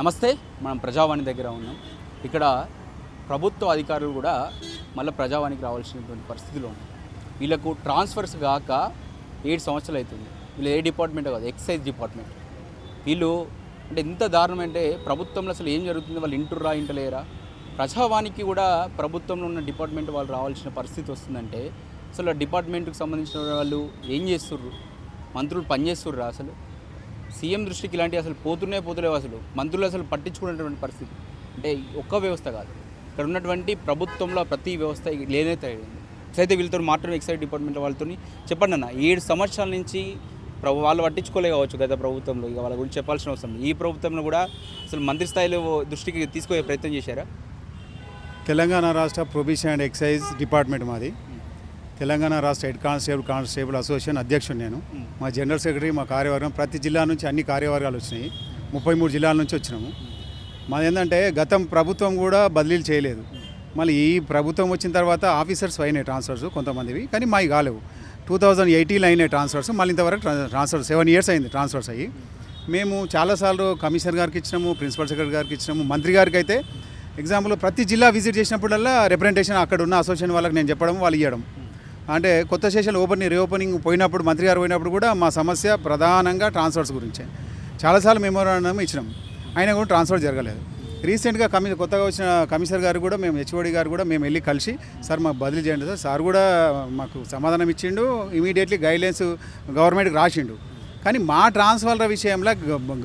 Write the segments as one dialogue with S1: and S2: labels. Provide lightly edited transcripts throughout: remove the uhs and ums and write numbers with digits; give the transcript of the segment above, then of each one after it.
S1: నమస్తే. మనం ప్రజావాణి దగ్గర ఉన్నాం. ఇక్కడ ప్రభుత్వ అధికారులు కూడా మళ్ళీ ప్రజావాణికి రావాల్సినటువంటి పరిస్థితిలో ఉంది. వీళ్ళకు ట్రాన్స్ఫర్స్ కాక 7 సంవత్సరాలు అవుతుంది. వీళ్ళు ఏ డిపార్ట్మెంట్ కాదు, ఎక్సైజ్ డిపార్ట్మెంట్. వీళ్ళు అంటే ఎంత దారుణం అంటే ప్రభుత్వంలో అసలు ఏం జరుగుతుంది, వాళ్ళు ఇంటుర్రా ఇంటలేరా. ప్రజావాణికి కూడా ప్రభుత్వంలో ఉన్న డిపార్ట్మెంట్ వాళ్ళు రావాల్సిన పరిస్థితి వస్తుందంటే అసలు ఆ డిపార్ట్మెంట్కి సంబంధించిన వాళ్ళు ఏం చేస్తుర్రు, మంత్రులు పనిచేస్తుర్రా, అసలు సీఎం దృష్టికి ఇలాంటివి అసలు పోతలేవు. అసలు మంత్రులు అసలు పట్టించుకునేటువంటి పరిస్థితి అంటే ఒక్క వ్యవస్థ కాదు, ఇక్కడ ఉన్నటువంటి ప్రభుత్వంలో ప్రతి వ్యవస్థ లేనే తయారైంది. అయితే వీళ్ళతో మాత్రం ఎక్సైజ్ డిపార్ట్మెంట్ వాళ్ళతో చెప్పండి అన్న, 7 సంవత్సరాల నుంచి వాళ్ళు పట్టించుకోలే కావచ్చు గత ప్రభుత్వంలో, ఇక వాళ్ళ గురించి చెప్పాల్సిన అవసరం. ఈ ప్రభుత్వంలో కూడా అసలు మంత్రి స్థాయిలో దృష్టికి తీసుకునే ప్రయత్నం చేశారా?
S2: తెలంగాణ రాష్ట్ర ప్రొబిషన్ అండ్ ఎక్సైజ్ డిపార్ట్మెంట్ మాది. తెలంగాణ రాష్ట్ర హెడ్ కానిస్టేబుల్ అసోసియేషన్ అధ్యక్షుడు నేను. మా జనరల్ సెక్రటరీ, మా కార్యవర్గం ప్రతి జిల్లా నుంచి అన్ని కార్యవర్గాలు వచ్చినాయి. 33 జిల్లాల నుంచి వచ్చినాము. మాది ఏంటంటే గతం ప్రభుత్వం కూడా బదిలీలు చేయలేదు. మళ్ళీ ఈ ప్రభుత్వం వచ్చిన తర్వాత ఆఫీసర్స్ అయినాయి ట్రాన్స్ఫర్స్ కొంతమందివి, కానీ మావి కాలేవు. 2018లో అయినాయి ట్రాన్స్ఫర్స్. మళ్ళీ ఇంతవరకు ట్రాన్స్ఫర్ 7 years అయింది ట్రాన్స్ఫర్స్ అయ్యి. మేము చాలాసార్లు కమిషనర్ గారికి ఇచ్చినాము, ప్రిన్సిపల్ సెక్రటరీ గారికి ఇచ్చినాము, మంత్రి గారికి అయితే ఎగ్జాంపుల్ ప్రతి జిల్లా విజిట్ చేసినప్పుడల్లా రిప్రజెంటేషన్ అక్కడ ఉన్న అసోసియేషన్ వాళ్ళకి నేను చెప్పడం, వాళ్ళు ఇవ్వడం. అంటే కొత్త స్టేషన్ రీఓపెనింగ్ పోయినప్పుడు మంత్రి గారు పోయినప్పుడు కూడా మా సమస్య ప్రధానంగా ట్రాన్స్ఫర్స్ గురించే. చాలాసార్లు మెమోరాండం ఇచ్చినాం, అయినా కూడా ట్రాన్స్ఫర్ జరగలేదు. రీసెంట్గా కొత్తగా వచ్చిన కమిషనర్ గారు కూడా మేము హెచ్ఓడి గారు కూడా మేము వెళ్ళి కలిసి సార్ మాకు బదిలీ చేయండి సార్ కూడా మాకు సమాధానం ఇచ్చిండు. ఇమీడియట్లీ గైడ్లైన్స్ గవర్నమెంట్కి రాసిండు. కానీ మా ట్రాన్స్ఫర్ల విషయంలో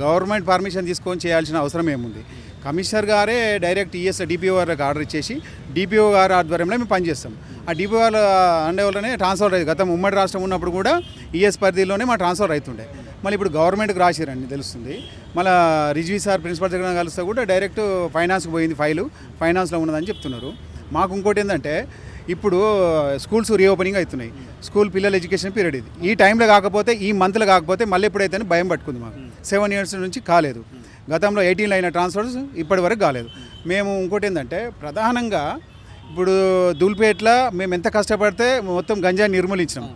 S2: గవర్నమెంట్ పర్మిషన్ తీసుకొని చేయాల్సిన అవసరం ఏముంది? కమిషనర్ గారే డైరెక్ట్ డిపిఓ గారికి ఆర్డర్ ఇచ్చేసి డిపిఓ గారి ఆధ్వర్యంలో మేము పనిచేస్తాం. ఆ డిపిఓ గారు అండే వల్లనే ట్రాన్స్ఫర్ అయ్యింది. గతం ఉమ్మడి రాష్ట్రం ఉన్నప్పుడు కూడా ఈఎస్ పరిధిలోనే మా ట్రాన్స్ఫర్ అవుతుండే. మళ్ళీ ఇప్పుడు గవర్నమెంట్కి రాసిరని తెలుస్తుంది. మళ్ళీ రిజ్వీ సార్ ప్రిన్సిపల్ సెక్రటరీ కలిస్తే కూడా డైరెక్ట్ ఫైనాన్స్కి పోయింది, ఫైనాన్స్లో ఉన్నదని చెప్తున్నారు. మాకు ఇంకోటి ఏంటంటే ఇప్పుడు స్కూల్స్ రీఓపెనింగ్ అవుతున్నాయి. స్కూల్ పిల్లల ఎడ్యుకేషన్ పీరియడ్ ఇది. ఈ టైంలో కాకపోతే, ఈ మంత్లో కాకపోతే మళ్ళీ ఎప్పుడైతే భయం పట్టుకుంది మాకు. 7 years నుంచి కాలేదు. గతంలో 18లో అయిన ట్రాన్స్ఫర్స్ ఇప్పటి వరకు కాలేదు. మేము ఇంకోటి ఏంటంటే ప్రధానంగా ఇప్పుడు దూల్పేట్ల మేము ఎంత కష్టపడితే మొత్తం గంజాయి నిర్మూలించినాం,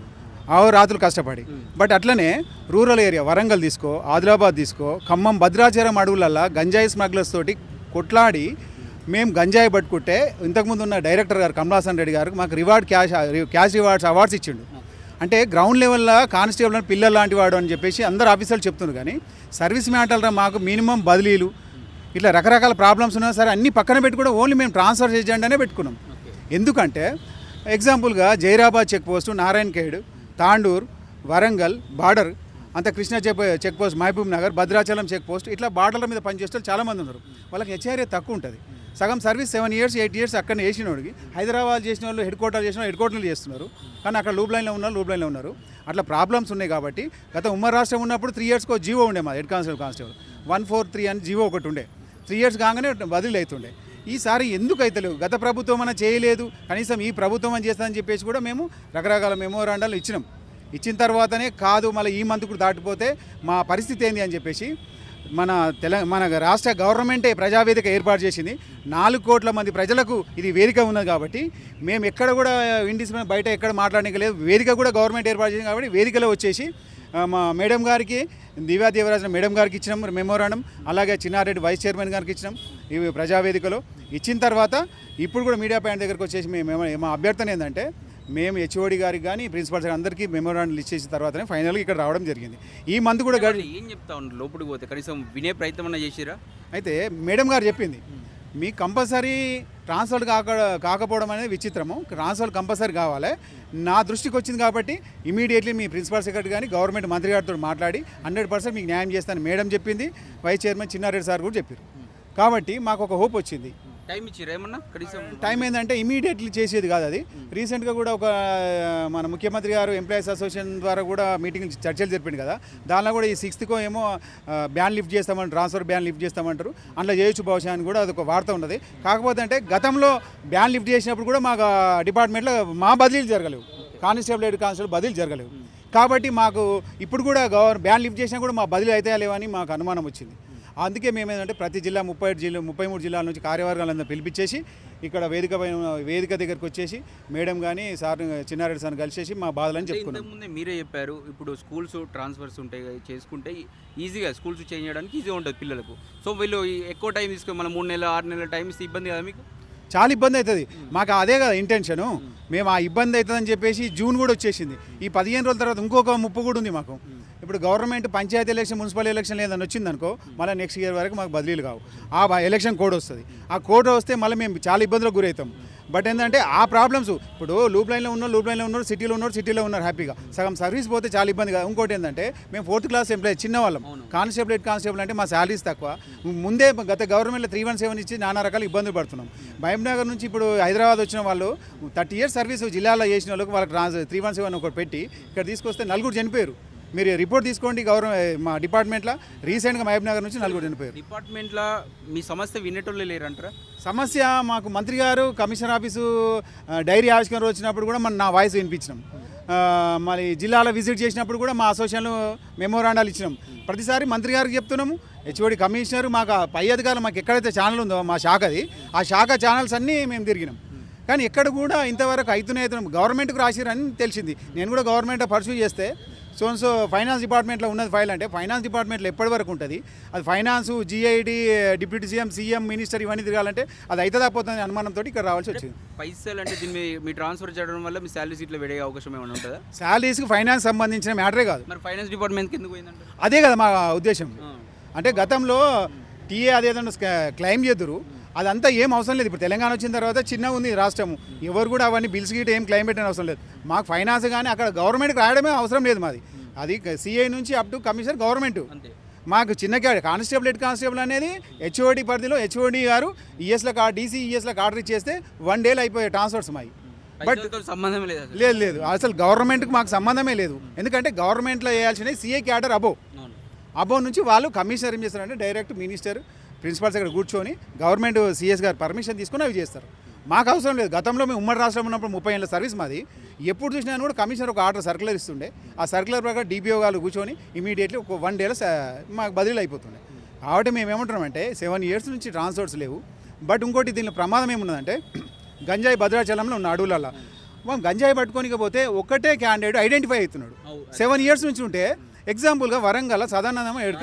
S2: రాత్రులు కష్టపడి. బట్ అట్లనే రూరల్ ఏరియా వరంగల్ తీసుకో, ఆదిలాబాద్ తీసుకో, ఖమ్మం భద్రాచలం అడవులల్లో గంజాయి స్మగ్లర్స్ తోటి కొట్లాడి మేము గంజాయి పట్టుకుంటే ఇంతకుముందు ఉన్న డైరెక్టర్ గారు కమలాసన్ రెడ్డి గారు మాకు క్యాష్ రివార్డ్స్ అవార్డ్స్ ఇచ్చిండు. అంటే గ్రౌండ్ లెవెల్లో కానిస్టేబుల్ అని పిల్లలు లాంటి వాడు అని చెప్పేసి అందరు ఆఫీసర్లు చెప్తున్నారు. కానీ సర్వీస్ మ్యాటర్లో మాకు మినిమం బదిలీలు ఇట్లా రకరకాల ప్రాబ్లమ్స్ ఉన్నా సరే అన్నీ పక్కన పెట్టి కూడా ఓన్లీ మేము ట్రాన్స్ఫర్ చేయండి అనే పెట్టుకున్నాం. ఎందుకంటే ఎగ్జాంపుల్గా Zaheerabad check post, Narayankhed, Tandur, Warangal border, అంత Krishna check post, Mahabub Nagar, Bhadrachalam check post, ఇట్లా బార్డర్ల మీద పనిచేస్తే చాలామంది ఉన్నారు. వాళ్ళకి హెచ్ఆర్ఏ తక్కువ ఉంటుంది. సగం సర్వీస్ 7 years 8 years అక్కడ వేసిన వాడికి హైదరాబాద్ చేసిన వాళ్ళు హెడ్ క్వార్టర్లు చేస్తున్నారు. కానీ అక్కడ లూప్ లైన్లో ఉన్నారు. అట్లా ప్రాబ్లమ్స్ ఉన్నాయి. కాబట్టి గత ఉమ్మడి రాష్ట్రం ఉన్నప్పుడు 3 yearsకో జీవో ఉండే మా హెడ్ కానిస్టేబుల్ 143 అని జీవో ఒకటి ఉండే. 3 years కాగానే బదిలీ అవుతుండే. ఈసారి ఎందుకు అవుతలేవు? గత ప్రభుత్వం అన్న చేయలేదు, కనీసం ఈ ప్రభుత్వం అని చేస్తుందని చెప్పేసి కూడా మేము రకరకాల మెమోరాండాలు ఇచ్చినాం. ఇచ్చిన తర్వాతనే కాదు మళ్ళీ ఈ మంత్ కూడా దాటిపోతే మా పరిస్థితి ఏంది అని చెప్పేసి మన రాష్ట్ర గవర్నమెంటే ప్రజావేదిక ఏర్పాటు చేసింది. 4 కోట్ల మంది ప్రజలకు ఇది వేదిక ఉన్నది. కాబట్టి మేము ఎక్కడ కూడా ఇండిస్ బయట ఎక్కడ మాట్లాడడానికి లేదు. వేదిక కూడా గవర్నమెంట్ ఏర్పాటు చేసింది. కాబట్టి వేదికలో వచ్చేసి మా మేడం గారికి, దివ్యా దేవరాజన్ మేడం గారికి ఇచ్చినాం మెమోరాండం. అలాగే చిన్నారెడ్డి వైస్ చైర్మన్ గారికి ఇచ్చినాం. ఇవి ప్రజావేదికలో ఇచ్చిన తర్వాత ఇప్పుడు కూడా మీడియా పాయింట్ దగ్గరకు వచ్చేసి మా అభ్యర్థన ఏంటంటే మేము హెచ్ఓడి గారికి కానీ ప్రిన్సిపల్ సార్ అందరికీ మెమోరాండం ఇచ్చేసిన తర్వాతనే ఫైనల్గా ఇక్కడ రావడం జరిగింది. ఈ మంత్ కూడా
S1: ఏం చెప్తా ఉన్నారు లోపలికి పోతే కనీసం వినే ప్రయత్నం అన్నా చేసిరా?
S2: అయితే మేడం గారు చెప్పింది మీకు కంపల్సరీ ట్రాన్స్ఫర్ కాకపోవడం అనేది విచిత్రము. ట్రాన్స్ఫర్ కంపల్సరీ కావాలి. నా దృష్టికి వచ్చింది కాబట్టి ఇమీడియట్లీ మీ ప్రిన్సిపల్ సెక్రటరీ కానీ గవర్నమెంట్ మంత్రి గారితో మాట్లాడి 100% మీకు న్యాయం చేస్తాను మేడం చెప్పింది. వైస్ చైర్మన్ చిన్నారెడ్డి సార్ కూడా చెప్పారు. కాబట్టి మాకు ఒక హోప్ వచ్చింది.
S1: టైం ఇచ్చిరా ఏమన్నా? కనీసం
S2: టైం ఏంటంటే ఇమీడియట్లీ చేసేది కాదు అది. రీసెంట్గా కూడా ఒక మన ముఖ్యమంత్రి గారు ఎంప్లాయీస్ అసోసియేషన్ ద్వారా కూడా మీటింగ్ చర్చలు జరిపింది కదా. దానిలో కూడా ఈ 6th ఏమో బ్యాన్ లిఫ్ట్ చేస్తామంటారు, ట్రాన్స్ఫర్ బ్యాన్ లిఫ్ట్ చేస్తామంటారు. అందులో చేయొచ్చు బహుశా అని కూడా అదొక వార్త ఉన్నది. కాకపోతే అంటే గతంలో బ్యాన్ లిఫ్ట్ చేసినప్పుడు కూడా మాకు డిపార్ట్మెంట్లో మా బదిలీలు జరగలేవు, కానిస్టేబుల్ హెడ్ కానిస్టేబుల్ బదిలీలు జరగలేవు. కాబట్టి మాకు ఇప్పుడు కూడా బ్యాన్ లిఫ్ట్ చేసినా కూడా మా బదిలీ అయితే లేవని మాకు అనుమానం వచ్చింది. అందుకే మేము ఏంటంటే ప్రతి జిల్లా 33 జిల్లాల నుంచి కార్యవర్గాలందరూ పిలిపించేసి ఇక్కడ వేదిక దగ్గరికి వచ్చేసి మేడం కానీ సార్ చిన్నారెడ్డి సార్ కలిసేసి మా బాధలని చెప్పుకున్నాం.
S1: ఇంతకుముందే మీరే చెప్పారు, ఇప్పుడు స్కూల్స్ ట్రాన్స్ఫర్స్ ఉంటాయి చేసుకుంటే ఈజీగా స్కూల్స్ చేంజ్ చేయడానికి ఈజీగా ఉంటుంది పిల్లలకు. సో వీళ్ళు ఎక్కువ టైం తీసుకొని మన 3 నెలలు 6 నెలల టైం ఇస్తే ఇబ్బంది కదా మీకు?
S2: చాలా ఇబ్బంది అవుతుంది మాకు, అదే కదా ఇంటెన్షను. మేము ఆ ఇబ్బంది అవుతుందని చెప్పేసి జూన్ కూడా వచ్చేసింది. ఈ 15 రోజుల తర్వాత ఇంకొక ముప్పు కూడా ఉంది మాకు. ఇప్పుడు government panchayat election, municipal election ఏదైనా వచ్చిందనుకో, మళ్ళీ నెక్స్ట్ ఇయర్ వరకు మాకు బదిలీలు కావు. ఆ ఎలక్షన్ కోడ్ వస్తుంది. ఆ కోడ్ వస్తే మళ్ళీ మేము చాలా ఇబ్బందులకు గురవుతాం. బట్ ఏంటంటే ఆ ప్రాబ్లమ్స్ ఇప్పుడు లూప్ లైన్లో ఉన్నారు, సిటీలో ఉన్నారు హ్యాపీగా. సగం సర్వీస్ పోతే చాలా ఇబ్బంది కదా. ఇంకోటి ఏంటంటే మేము 4th క్లాస్ ఎంప్లాయీ చిన్నవాళ్ళం, కానిస్టేబుల్ హెడ్ కానిస్టేబుల్ అంటే మా శాలరీస్ తక్కువ. ముందే గత గవర్నమెంట్లో 317 ఇచ్చి నానా రకాల ఇబ్బందులు పడుతున్నాం. మహబూబ్నగర్ నుంచి ఇప్పుడు హైదరాబాద్ వచ్చిన వాళ్ళు 30 years సర్వీస్ జిల్లాలో చేసిన వాళ్ళకి వాళ్ళకి 317 ఒకటి పెట్టి ఇక్కడ తీసుకొస్తే 4 చనిపోయారు. మీరు రిపోర్ట్ తీసుకోండి, మా డిపార్ట్మెంట్లో రీసెంట్గా మహబూబ్నగర్ నుంచి 4 చనిపోయారు.
S1: డిపార్ట్మెంట్లో మీ సమస్య వినేటోళ్ళే లేరంటారా?
S2: సమస్య మాకు మంత్రి గారు కమిషనర్ ఆఫీసు డైరీ ఆవిష్కరణ వచ్చినప్పుడు కూడా నా వాయిస్ వినిపించినాం. మరి జిల్లాలో విజిట్ చేసినప్పుడు కూడా మా అసోసియేషన్లో మెమోరాండాలు ఇచ్చినాం. ప్రతిసారి మంత్రి గారికి చెప్తున్నాము, హెచ్ఓడి కమిషనర్ మాకు పై అధికారులు మాకు ఎక్కడైతే ఛానల్ ఉందో మా శాఖది, ఆ శాఖ ఛానల్స్ అన్నీ మేము తిరిగినాం. కానీ ఎక్కడ కూడా ఇంతవరకు అవుతున్నాం. గవర్నమెంట్కి రాసిరని తెలిసింది. నేను కూడా గవర్నమెంట్ పర్సూ చేస్తే సో ఫైనాన్స్ డిపార్ట్మెంట్లో ఉన్నది ఫైల్ అంటే ఫైనాన్స్ డిపార్ట్మెంట్లో ఎప్పటి వరకు ఉంటుంది? అది finance, GID, deputy CM minister ఇవన్నీ తిరగాలంటే అది అవుతుందా పోతుంది అనుమానంతో ఇక్కడ రావాల్సి వచ్చింది.
S1: పైసలు అంటే దీన్ని మీ ట్రాన్స్ఫర్ చేయడం వల్ల మీ శాలరీ సీట్లో పెరిగే అవకాశం ఏమైనా ఉంటుందా?
S2: శాలరీస్కి ఫైనాన్స్ సంబంధించిన మ్యాటరే కాదు.
S1: మరి ఫైనాన్స్ డిపార్ట్మెంట్కి ఎందుకు పోయిందంటే
S2: అదే కదా మా ఉద్దేశం. అంటే గతంలో TA అదేదన్నా క్లెయిమ్ చేద్దరు, అదంతా ఏం అవసరం లేదు. ఇప్పుడు తెలంగాణ వచ్చిన తర్వాత చిన్నగా ఉంది రాష్ట్రము, ఎవరు కూడా అవన్నీ బిల్స్ గీట ఏం క్లెయిమ్ పెట్టిన అవసరం లేదు. మాకు ఫైనాన్స్ కానీ అక్కడ గవర్నమెంట్కి రాయడమే అవసరం లేదు. మాది అది CI నుంచి అప్ టు కమిషనర్ గవర్నమెంట్. మాకు చిన్న కానిస్టేబుల్ హెడ్ కానిస్టేబుల్ అనేది HOD పరిధిలో HOD గారు ESలకు DC ESలకు ఆర్డర్ ఇచ్చేస్తే 1 day అయిపోయాయి ట్రాన్స్ఫర్స్ మావి. బట్
S1: సంబంధం
S2: లేదు అసలు గవర్నమెంట్కి మాకు సంబంధమే లేదు. ఎందుకంటే గవర్నమెంట్లో వేయాల్సిన CI క్యాడర్ అబోవ్ నుంచి వాళ్ళు కమిషనర్ ఏం చేస్తారంటే డైరెక్ట్ మినిస్టర్ ప్రిన్సిపల్స్ అక్కడ కూర్చొని గవర్నమెంట్ CS గారు పర్మిషన్ తీసుకుని అవి చేస్తారు. మాకు అవసరం లేదు. గతంలో మేము ఉమ్మడి రాష్ట్రం ఉన్నప్పుడు 30 ఏళ్ళ సర్వీస్ మాది. ఎప్పుడు చూసినా కూడా కమిషనర్ ఒక ఆర్డర్ సర్కులర్ ఇస్తుండే. ఆ సర్కులర్ ప్రకారం DPO గారు కూర్చొని ఇమీడియట్లీ ఒక 1 day మాకు బదిలీలు అయిపోతుండే. కాబట్టి మేము ఏమంటున్నామంటే 7 years నుంచి ట్రాన్స్ఫర్స్ లేవు. బట్ ఇంకోటి దీనిలో ప్రమాదం ఏమున్నదంటే గంజాయి భద్రాచలంలో ఉన్న అడవులలో మనం గంజాయి పట్టుకోనికపోతే ఒకటే క్యాండిడేట్ ఐడెంటిఫై అవుతున్నాడు. 7 years నుంచి ఉంటే ఎగ్జాంపుల్గా వరంగల్ సదానందమని హెడ్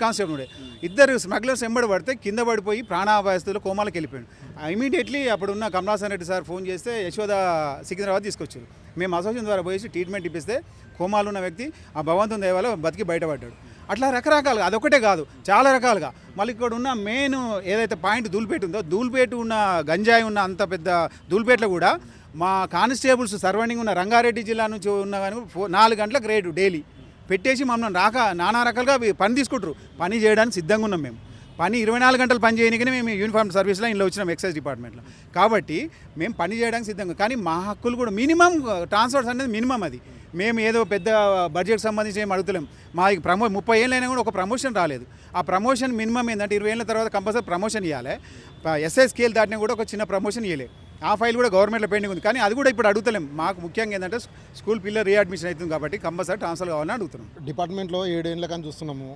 S2: కానిస్టేబుల్ ఉండే ఇద్దరు స్మగ్లర్స్ ఎంబడి పడితే కింద పడిపోయి ప్రాణాపాయస్థితిలో కోమాలకు వెళ్ళిపోయాడు. ఇమీడియట్లీ అప్పుడున్న కమలాసన్ రెడ్డి సార్ ఫోన్ చేస్తే యశోద సికింద్రాబాద్ తీసుకొచ్చారు. మేము అసోసియేషన్ ద్వారా పోయి ట్రీట్మెంట్ ఇప్పిస్తే కోమాలు ఉన్న వ్యక్తి ఆ భగవంతుని దయ వల్ల బతికి బయటపడ్డాడు. అట్లా రకరకాలుగా అదొకటే కాదు, చాలా రకాలుగా. మళ్ళీ ఇక్కడ ఉన్న మెయిన్ ఏదైతే పాయింట్ దూల్పేట ఉందో, దూల్పేట ఉన్న గంజాయి ఉన్న అంత పెద్ద దూల్పేటలో కూడా మా కానిస్టేబుల్స్ సర్వైండింగ్ ఉన్న రంగారెడ్డి జిల్లా నుంచి ఉన్న కానీ 4 గంటలకు రేటు డైలీ పెట్టేసి మమ్మల్ని నానా రకాలుగా పని తీసుకుంటారు. పని చేయడానికి సిద్ధంగా ఉన్నాం మేము. పని 24 గంటలు పని చేయడానికనే మేము యూనిఫామ్ సర్వీస్లో ఇంట్లో వచ్చినాం ఎక్సైజ్ డిపార్ట్మెంట్లో. కాబట్టి మేము పని చేయడానికి సిద్ధంగా. కానీ మా హక్కులు కూడా మినిమం ట్రాన్స్ఫర్స్ అనేది మినిమం. అది మేము ఏదో పెద్ద బడ్జెట్ సంబంధించి ఏం అడుగుతలేం. మా 30 ఏళ్ళు అయినా కూడా ఒక ప్రమోషన్ రాలేదు. ఆ ప్రమోషన్ మినిమం ఏంటంటే 20 ఏళ్ళ తర్వాత కంపల్సరీ ప్రమోషన్ ఇవ్వాలి. SI స్కేల్ దాటినా కూడా ఒక చిన్న ప్రమోషన్ ఇవ్వలేదు. ఆ ఫైల్ కూడా గవర్నమెంట్లో పెండింగ్ ఉంది. కానీ అది కూడా ఇప్పుడు అడుగుతలేం. మాకు ముఖ్యంగా ఏంటంటే స్కూల్ పిల్లలు రీఅడ్మిషన్ అవుతుంది కాబట్టి కంపల్సరీ ట్రాన్స్ఫర్ కావాలని అడుగుతున్నాం.
S3: డిపార్ట్మెంట్లో 7 ఏళ్ళ కానీ చూస్తున్నాము.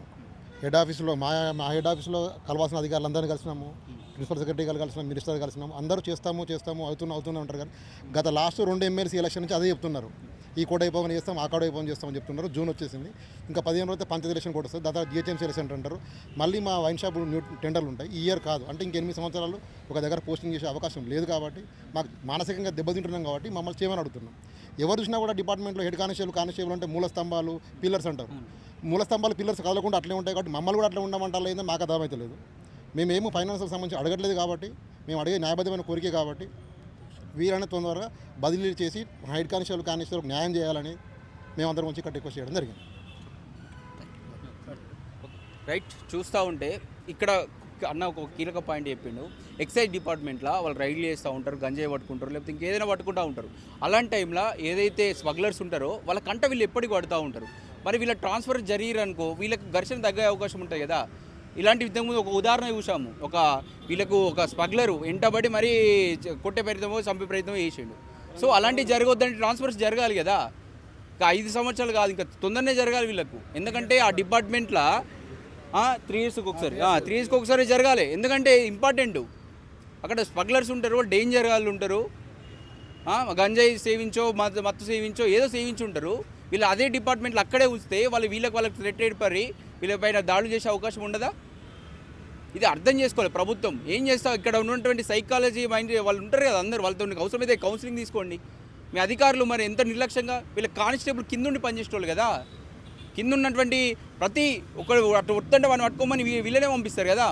S3: హెడ్ ఆఫీస్లో మా హెడ్ ఆఫీస్లో కలవాల్సిన అధికారులందరినీ కలిసినాము, ప్రిన్సిపల్ సెక్రటరీ గారు కలిసినాం, మినిస్టర్ కలిసినాం. అందరూ చేస్తాము అవుతూనే ఉంటారు. కానీ గత లాస్ట్ 2 MLC ఎలక్షన్ నుంచి అదే చెప్తున్నారు. ఈ కోడ్ అయిపోవని చేస్తాం, ఆ కోడ్ అయిపోవని చేస్తామని చెప్తున్నారు. జూన్ వచ్చేసింది, ఇంకా 15 రోజులు పంచాయతీ ఎలక్షన్ కోడ్ వస్తుంది. దాదాపు GHMC ఎలక్షన్ అంటారు. మళ్ళీ మా వైన్ షాప్ న్యూ టెండర్లు ఉంటాయి. ఈ ఇయర్ కాదు అంటే ఇంక 8 సంవత్సరాలు ఒక దగ్గర పోస్టింగ్ చేసే అవకాశం లేదు. కాబట్టి మాకు మానసికంగా దెబ్బతింటున్నాం. కాబట్టి మమ్మల్ని చేయమని అడుగుతున్నాం. ఎవరు చూసినా కూడా డిపార్ట్మెంట్లో హెడ్ కానిస్టేబుల్ అంటే మూల స్తంభాలు, పిల్లర్స్ అంటారు. మూల స్తంభాలు, పిల్లర్స్ కదలకుండా అట్లే ఉంటాయి. కాబట్టి మమ్మల్ని కూడా అట్లా ఉండమంటారు లేదో మాకు అర్థమవుతలేదు. మేమేమో ఫైనాన్స్కి సంబంధించి అడగట్లేదు. కాబట్టి మేము అడిగే న్యాయబద్ధమైన కోరికే. కాబట్టి వీరైనా తొందరగా బదిలీ చేసి హెడ్ కానిస్టేబుల్ న్యాయం చేయాలని మేమందరం వచ్చి ఇక్కడ రిక్వెస్ట్ చేయడం జరిగింది.
S1: రైట్, చూస్తూ ఉంటే ఇక్కడ అన్న ఒక కీలక పాయింట్ చెప్పిండు. ఎక్సైజ్ డిపార్ట్మెంట్లో వాళ్ళు రైడ్లు చేస్తూ ఉంటారు, గంజాయి పట్టుకుంటారు, లేకపోతే ఇంకేదైనా పట్టుకుంటూ ఉంటారు. అలాంటి టైంలో ఏదైతే స్మగ్లర్స్ ఉంటారో వాళ్ళ కంట వీళ్ళు ఎప్పటికీ పడుతూ ఉంటారు. మరి వీళ్ళ ట్రాన్స్ఫర్ జరిగిరనుకో వీళ్ళకి ఘర్షణ తగ్గే అవకాశం ఉంటుంది కదా. ఇలాంటి ఇంతకుముందు ఒక ఉదాహరణ చూసాము. వీళ్ళకు ఒక స్మగ్లరు ఎంటబడి మరీ కొట్టే ప్రయత్నమో చంపే ప్రయత్నమో చేసిండు. సో అలాంటివి జరగొద్దంటే ట్రాన్స్ఫర్స్ జరగాలి కదా. ఇంకా 5 సంవత్సరాలు కాదు, ఇంకా తొందరనే జరగాలి వీళ్ళకు. ఎందుకంటే ఆ డిపార్ట్మెంట్లో 3 ఇయర్స్కి ఒకసారి 3 ఇయర్స్కి ఒకసారి జరగాలి. ఎందుకంటే ఇంపార్టెంట్. అక్కడ స్మగ్లర్స్ ఉంటారు, డేంజర్ వాళ్ళు ఉంటారు, గంజాయి సేవించో మత్తు సేవించో ఏదో సేవించి ఉంటారు. వీళ్ళు అదే డిపార్ట్మెంట్లో అక్కడే ఉంచితే వాళ్ళకి థ్రెట్ ఏర్పడి వీళ్ళపైన దాడులు చేసే అవకాశం ఉండదా? ఇది అర్థం చేసుకోవాలి ప్రభుత్వం. ఏం చేస్తావు, ఇక్కడ ఉన్నటువంటి సైకాలజీ మైండ్ వాళ్ళు ఉంటారు కదా అందరు, వాళ్ళతో అవసరమైతే కౌన్సిలింగ్ తీసుకోండి. మీ అధికారులు మరి ఎంత నిర్లక్ష్యంగా, వీళ్ళ కానిస్టేబుల్ కిందుండి పనిచేసేవాళ్ళు కదా, కింద ఉన్నటువంటి ప్రతి ఒక్కరు అటు వస్తుంటే వాడిని పట్టుకోమని వీళ్ళనే పంపిస్తారు కదా.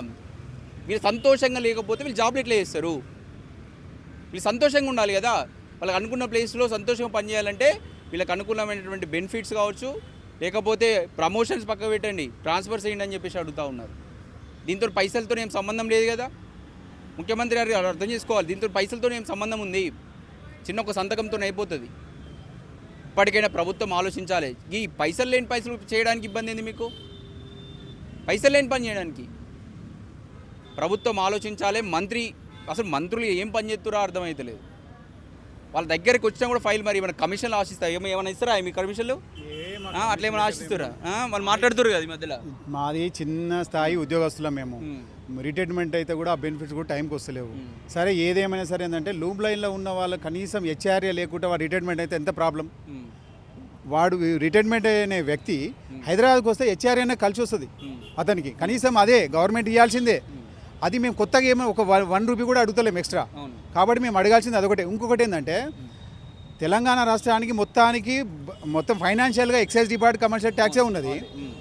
S1: వీళ్ళు సంతోషంగా లేకపోతే వీళ్ళు జాబ్లు ఎట్లా చేస్తారు? వీళ్ళు సంతోషంగా ఉండాలి కదా. వాళ్ళకి అనుకున్న ప్లేస్లో సంతోషంగా పనిచేయాలంటే వీళ్ళకి అనుకూలమైనటువంటి బెనిఫిట్స్ కావచ్చు, లేకపోతే ప్రమోషన్స్ పక్క పెట్టండి, ట్రాన్స్ఫర్ చేయండి అని చెప్పేసి అడుగుతూ ఉన్నారు. దీంతో పైసలతో ఏం సంబంధం లేదు కదా. ముఖ్యమంత్రి గారు అర్థం చేసుకోవాలి, దీంతో పైసలతో ఏం సంబంధం ఉంది, చిన్న ఒక సంతకంతో అయిపోతుంది. ఇప్పటికైనా ప్రభుత్వం ఆలోచించాలి. ఈ పైసలు లేని పైసలు చేయడానికి ఇబ్బంది ఏంది మీకు? పైసలు లేని పని చేయడానికి ప్రభుత్వం ఆలోచించాలి. మంత్రులు ఏం పని చేస్తారో అర్థమవుతలేదు. వాళ్ళ దగ్గరికి వచ్చినా కూడా ఫైల్ మరి ఏమైనా కమిషన్లు ఆశిస్తారు, ఏమైనా ఇస్తారా మీ కమిషన్లు? అట్లా ఏమైనా ఆశిస్తారా? వాళ్ళు మాట్లాడుతారు కదా ఈ మధ్యలో.
S2: మాది చిన్న స్థాయి ఉద్యోగస్తులం మేము. రిటైర్మెంట్ అయితే కూడా ఆ బెనిఫిట్స్ కూడా టైంకి వస్తలేవు. సరే ఏదేమైనా సరే ఏంటంటే లూప్ లైన్లో ఉన్న వాళ్ళు కనీసం హెచ్ఆర్ఏ లేకుండా వాడు రిటైర్మెంట్ అయితే ఎంత ప్రాబ్లం. వాడు రిటైర్మెంట్ అనే వ్యక్తి హైదరాబాద్కి వస్తే హెచ్ఆర్ఏనే కలిసి వస్తుంది అతనికి. కనీసం అదే గవర్నమెంట్ ఇవ్వాల్సిందే. అది మేము కొత్తగా ఏమో ఒక 1 రూపీ కూడా అడుగుతలేము ఎక్స్ట్రా. కాబట్టి మేము అడగాల్సింది అదొకటి. ఇంకొకటి ఏంటంటే తెలంగాణ రాష్ట్రానికి మొత్తం ఫైనాన్షియల్గా ఎక్సైజ్ డిపార్ట్మెంట్, కమర్షియల్ ట్యాక్సే ఉన్నది.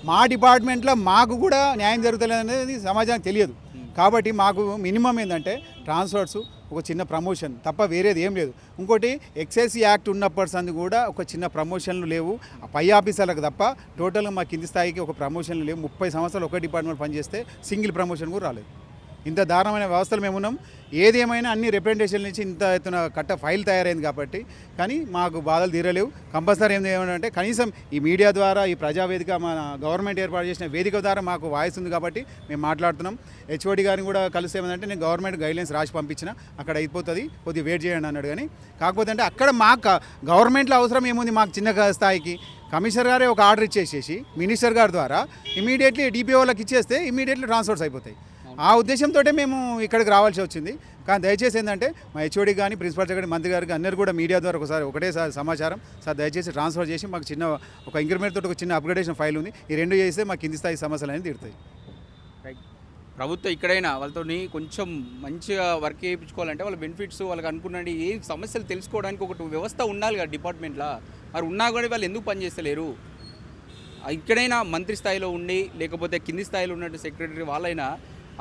S2: మా డిపార్ట్మెంట్లో మాకు కూడా న్యాయం జరుగుతలేదు అనేది సమాజానికి తెలియదు. కాబట్టి మాకు మినిమం ఏంటంటే ట్రాన్స్ఫర్స్, ఒక చిన్న ప్రమోషన్ తప్ప వేరేది ఏం లేదు. ఇంకోటి ఎక్సైజ్ యాక్ట్ ఉన్న పర్సన్ కూడా ఒక చిన్న ప్రమోషన్లు లేవు పై ఆఫీసర్లకు తప్ప. టోటల్గా మా కింది స్థాయికి ఒక ప్రమోషన్లు లేవు. 30 సంవత్సరాలు ఒకే డిపార్ట్మెంట్ పనిచేస్తే సింగిల్ ప్రమోషన్ కూడా రాలేదు. ఇంత దారుణమైన వ్యవస్థలు మేము ఉన్నాం. ఏదేమైనా అన్ని రిప్రజెంటేషన్ల నుంచి ఇంత ఎత్తున ఫైల్ తయారైంది కాబట్టి, కానీ మాకు బాధలు తీరలేవు. కంపల్సరీ ఏమంటే కనీసం ఈ మీడియా ద్వారా, ఈ ప్రజావేదిక, మన గవర్నమెంట్ ఏర్పాటు చేసిన వేదిక ద్వారా మాకు వాయిస్ ఉంది కాబట్టి మేము మాట్లాడుతున్నాం. హెచ్ఓడి గారిని కూడా కలిసి ఏమంటే నేను గవర్నమెంట్ గైడ్లైన్స్ రాసి పంపించిన, అక్కడ అయిపోతుంది, కొద్దిగా వెయిట్ చేయండి అన్నాడు. కానీ కాకపోతే అంటే అక్కడ మాకు గవర్నమెంట్లో అవసరం ఏముంది, మాకు చిన్న స్థాయికి కమిషనర్ గారే ఒక ఆర్డర్ ఇచ్చేసేసి మినిస్టర్ గారి ద్వారా ఇమీడియట్లీ డిపిఓలకు ఇచ్చేస్తే ఇమీడియట్లీ ట్రాన్స్ఫర్స్ అయిపోతాయి. ఆ ఉద్దేశంతో మేము ఇక్కడికి రావాల్సి వచ్చింది. కానీ దయచేసి ఏంటంటే మా హెచ్ఓడి కానీ, ప్రిన్సిపల్ సెక్రటరీ, మంత్రి గారికి అందరూ కూడా మీడియా ద్వారా ఒకటేసారి సమాచారం సార్ దయచేసి ట్రాన్స్ఫర్ చేసి మాకు చిన్న ఒక ఇంక్రిమెంట్ తోటి ఒక చిన్న అప్గ్రేడేషన్ ఫైల్ ఉంది, ఈ 2 చేస్తే మా కింది స్థాయి సమస్యలు అనేది తీరుతాయి.
S1: ప్రభుత్వం ఇక్కడైనా వాళ్ళతో కొంచెం మంచిగా వర్క్ చేయించుకోవాలంటే వాళ్ళ బెనిఫిట్స్, వాళ్ళకి అనుకున్నది ఏ సమస్యలు తెలుసుకోవడానికి ఒక వ్యవస్థ ఉండాలి కదా డిపార్ట్మెంట్లో. మరి ఉన్నా కూడా వాళ్ళు ఎందుకు పనిచేస్తలేరు? ఇక్కడైనా మంత్రి స్థాయిలో ఉండి, లేకపోతే కింది స్థాయిలో ఉన్నట్టు సెక్రటరీ వాళ్ళైనా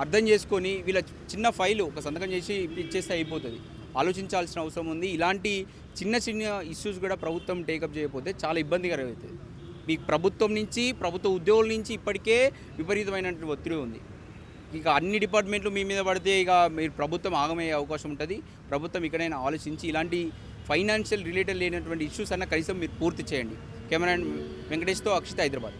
S1: అర్థం చేసుకొని వీళ్ళ చిన్న ఫైలు ఒక సంతకం చేసి ఇచ్చేస్తే అయిపోతుంది. ఆలోచించాల్సిన అవసరం ఉంది. ఇలాంటి చిన్న ఇష్యూస్ కూడా ప్రభుత్వం టేకప్ చేయకపోతే చాలా ఇబ్బందికరం అవుతుంది. మీకు ప్రభుత్వం నుంచి, ప్రభుత్వ ఉద్యోగుల నుంచి ఇప్పటికే విపరీతమైనటువంటి ఒత్తిడి ఉంది. ఇక అన్ని డిపార్ట్మెంట్లు మీ మీద పడితే ఇక మీరు ప్రభుత్వం ఆగమయ్యే అవకాశం ఉంటుంది. ప్రభుత్వం ఇక్కడైనా ఆలోచించి ఇలాంటి ఫైనాన్షియల్ రిలేటెడ్ లేనటువంటి ఇష్యూస్ అన్న కనీసం మీరు పూర్తి చేయండి. కెమెరా వెంకటేష్తో అక్షిత్, హైదరాబాద్.